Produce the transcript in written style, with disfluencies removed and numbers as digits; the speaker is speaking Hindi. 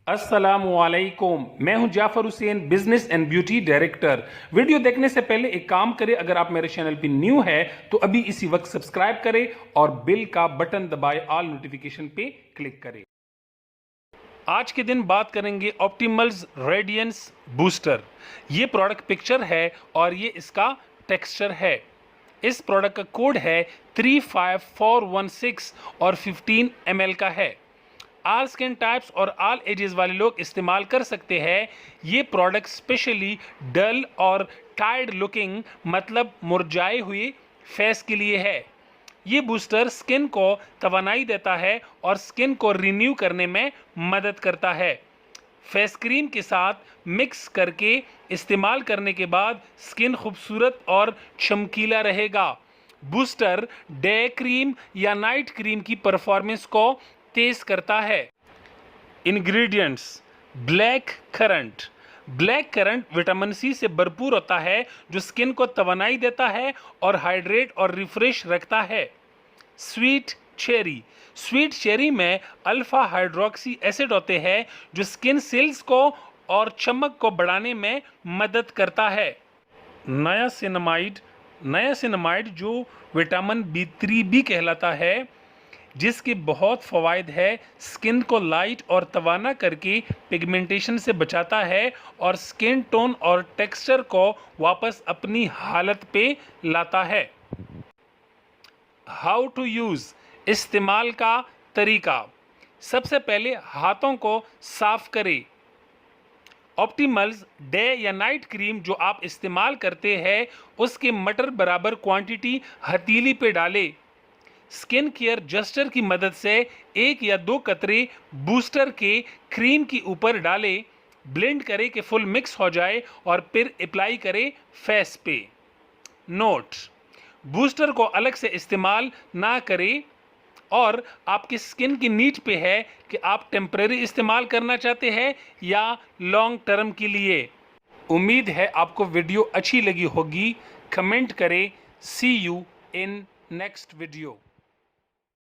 अस्सलाम वालेकुम। मैं हूं Jafar Hussain, business and beauty director. Video देखने से पहले एक काम करें, अगर आप मेरे चैनल पे न्यू है तो अभी इसी वक्त सब्सक्राइब करें और बेल का बटन दबाए ऑल नोटिफिकेशन पे क्लिक करें। आज के दिन बात करेंगे ऑप्टिमल्स रेडियंस बूस्टर। ये प्रोडक्ट पिक्चर है और ये इसका टेक्सचर है। इस प्रोडक्ट का कोड है 35416 और 15 ml का है। ऑल स्किन टाइप्स और ऑल एजेस वाले लोग इस्तेमाल कर सकते हैं। ये प्रोडक्ट स्पेशली डल और टायर्ड लुकिंग मतलब मुरझाए हुए फेस के लिए है। ये बूस्टर स्किन को तवानाई देता है और स्किन को रिन्यू करने में मदद करता है। फेस क्रीम के साथ मिक्स करके इस्तेमाल करने के बाद स्किन खूबसूरत और चमकीला रहेगा। बूस्टर डे क्रीम या नाइट क्रीम की परफॉर्मेंस को तेज करता है। Ingredients: black currant. Black currant vitamin C से भरपूर होता है जो स्किन को तवानाई देता है और हाइड्रेट और रिफ्रेश रखता है। Sweet cherry. स्वीट चेरी में अल्फा हाइड्रोक्सी एसिड होते हैं जो स्किन सेल्स को और चमक को बढ़ाने में मदद करता है। नायासिनामाइड। नायासिनामाइड जो विटामिन B3 भी कहलाता है, जिसके बहुत फ़वाइद है। स्किन को लाइट और तवाना करके पिगमेंटेशन से बचाता है और स्किन टोन और टेक्सचर को वापस अपनी हालत पे लाता है। How to use. इस्तेमाल का तरीका: सबसे पहले हाथों को साफ करें। ऑप्टिमल्स डे या नाइट क्रीम जो आप इस्तेमाल करते हैं उसके मटर बराबर क्वांटिटी हथेली पे डालें। स्किन केयर जस्टर की मदद से 1 या 2 कतरे बूस्टर के क्रीम के ऊपर डालें। ब्लेंड करें कि फुल मिक्स हो जाए और फिर अप्लाई करें फेस पे। नोट: बूस्टर को अलग से इस्तेमाल ना करें और आपकी स्किन की नीड पे है कि आप टेम्परेरी इस्तेमाल करना चाहते हैं या लॉन्ग टर्म के लिए। उम्मीद है आपको वीडियो अच्छी लगी होगी। कमेंट करें। सी यू इन नेक्स्ट वीडियो।